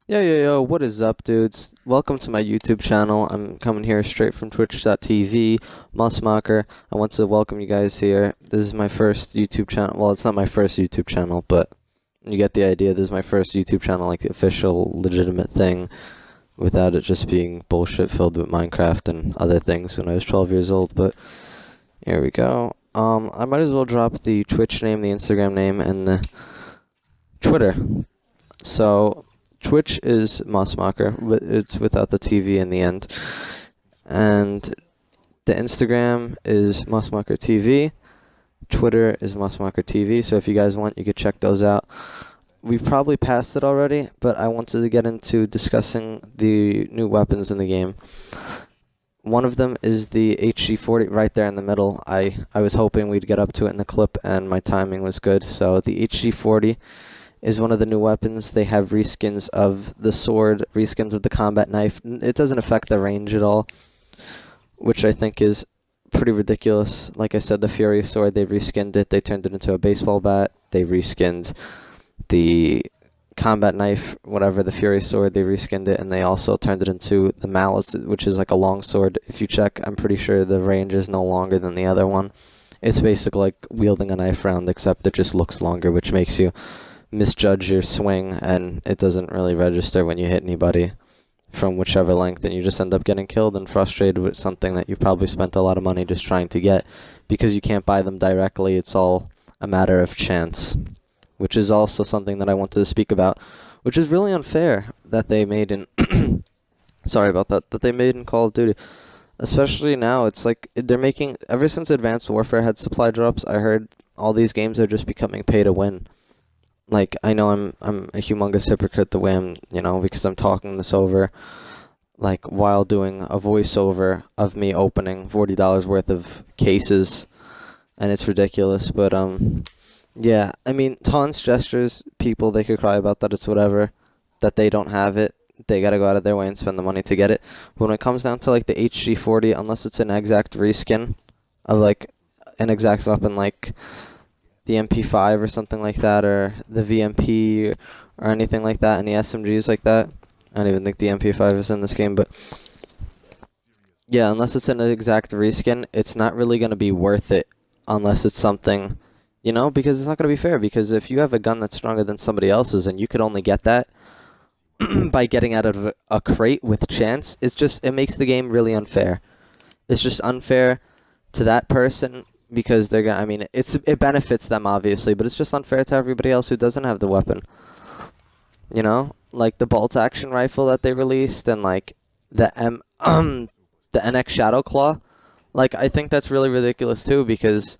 Yo, what is up, dudes? Welcome to my YouTube channel. I'm coming here straight from twitch.tv, Musmacker. I want to welcome you guys here. This is my first YouTube channel. Well, it's not my first YouTube channel, but you get the idea. This is my first YouTube channel, like the official, legitimate thing, without it just being bullshit filled with Minecraft and other things when I was 12 years old. But here we go. I might as well drop the Twitch name, the Instagram name, and the Twitter. So Twitch is Musmacker, but it's without the TV in the end. And the Instagram is Musmackertv. Twitter is Musmackertv. So if you guys want, you could check those out. We've probably passed it already, but I wanted to get into discussing the new weapons in the game. One of them is the HG40 right there in the middle. I was hoping we'd get up to it in the clip, and my timing was good. So the HG40 is one of the new weapons. They have reskins of the sword, reskins of the combat knife. It doesn't affect the range at all, which I think is pretty ridiculous. Like I said, the Fury sword, they reskinned it. They turned it into a baseball bat. They reskinned the combat knife, whatever, the Fury sword, they reskinned it, and they also turned it into the Malice, which is like a long sword. If you check, I'm pretty sure the range is no longer than the other one. It's basically like wielding a knife around, except it just looks longer, which makes you misjudge your swing, and it doesn't really register when you hit anybody from whichever length, and you just end up getting killed and frustrated with something that you probably spent a lot of money just trying to get, because you can't buy them directly. It's all a matter of chance, which is also something that I wanted to speak about, which is really unfair that they made in sorry about that they made in Call of Duty. Especially now, it's like they're making, ever since Advanced Warfare had supply drops, I heard all these games are just becoming pay to win. Like, I know I'm a humongous hypocrite the way I'm, because I'm talking this over, like, while doing a voiceover of me opening $40 worth of cases, and it's ridiculous, but, yeah, I mean, taunts, gestures, people, they could cry about that, it's whatever, that they don't have it, they gotta go out of their way and spend the money to get it. But when it comes down to, like, the HG40, unless it's an exact reskin of, like, an exact weapon, like the MP5 or something like that, or the VMP or anything like that, any SMGs like that. I don't even think the MP5 is in this game, but yeah, unless it's an exact reskin, it's not really going to be worth it unless it's something, because it's not going to be fair, because if you have a gun that's stronger than somebody else's and you could only get that by getting out of a crate with chance, it makes the game really unfair. It's just unfair to that person, because they're gonna, I mean, it benefits them obviously, but it's just unfair to everybody else who doesn't have the weapon. Like the bolt action rifle that they released, and like the the NX Shadow Claw. Like, I think that's really ridiculous too, because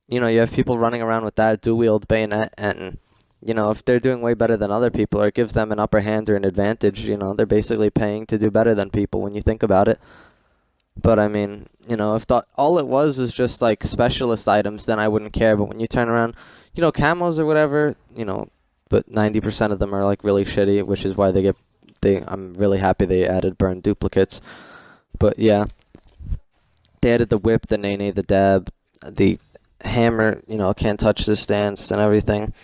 you have people running around with that dual wield bayonet, and if they're doing way better than other people, or it gives them an upper hand or an advantage, they're basically paying to do better than people when you think about it. But I mean, if all it was just like specialist items, then I wouldn't care. But when you turn around, camos or whatever, but 90% of them are like really shitty, which is why I'm really happy they added burn duplicates. But yeah, they added the whip, the nene, the dab, the hammer, can't touch this dance and everything,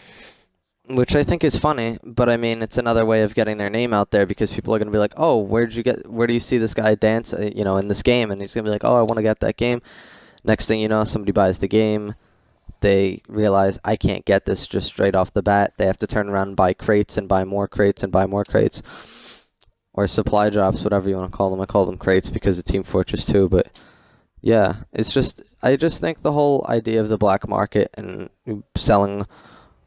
which I think is funny, but I mean, it's another way of getting their name out there, because people are going to be like, oh, where do you see this guy dance, in this game? And he's going to be like, oh, I want to get that game. Next thing you know, somebody buys the game. They realize, I can't get this just straight off the bat. They have to turn around and buy crates and buy more crates and buy more crates. Or supply drops, whatever you want to call them. I call them crates because of Team Fortress 2, but yeah, I just think the whole idea of the black market and selling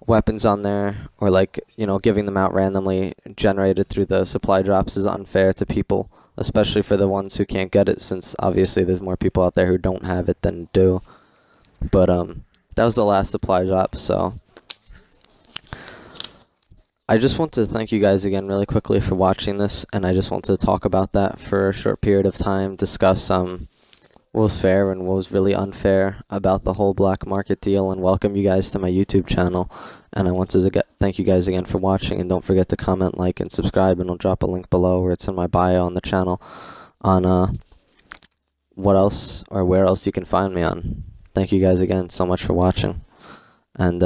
weapons on there, or like giving them out randomly generated through the supply drops, is unfair to people, especially for the ones who can't get it, since obviously there's more people out there who don't have it than do. But that was the last supply drop, so I just want to thank you guys again really quickly for watching this, and I just want to talk about that for a short period of time, discuss what was fair and what was really unfair about the whole black market deal, and welcome you guys to my YouTube channel. And I want to thank you guys again for watching, and don't forget to comment, like, and subscribe, and I'll drop a link below, where it's in my bio on the channel, on what else or where else you can find me on. Thank you guys again so much for watching, and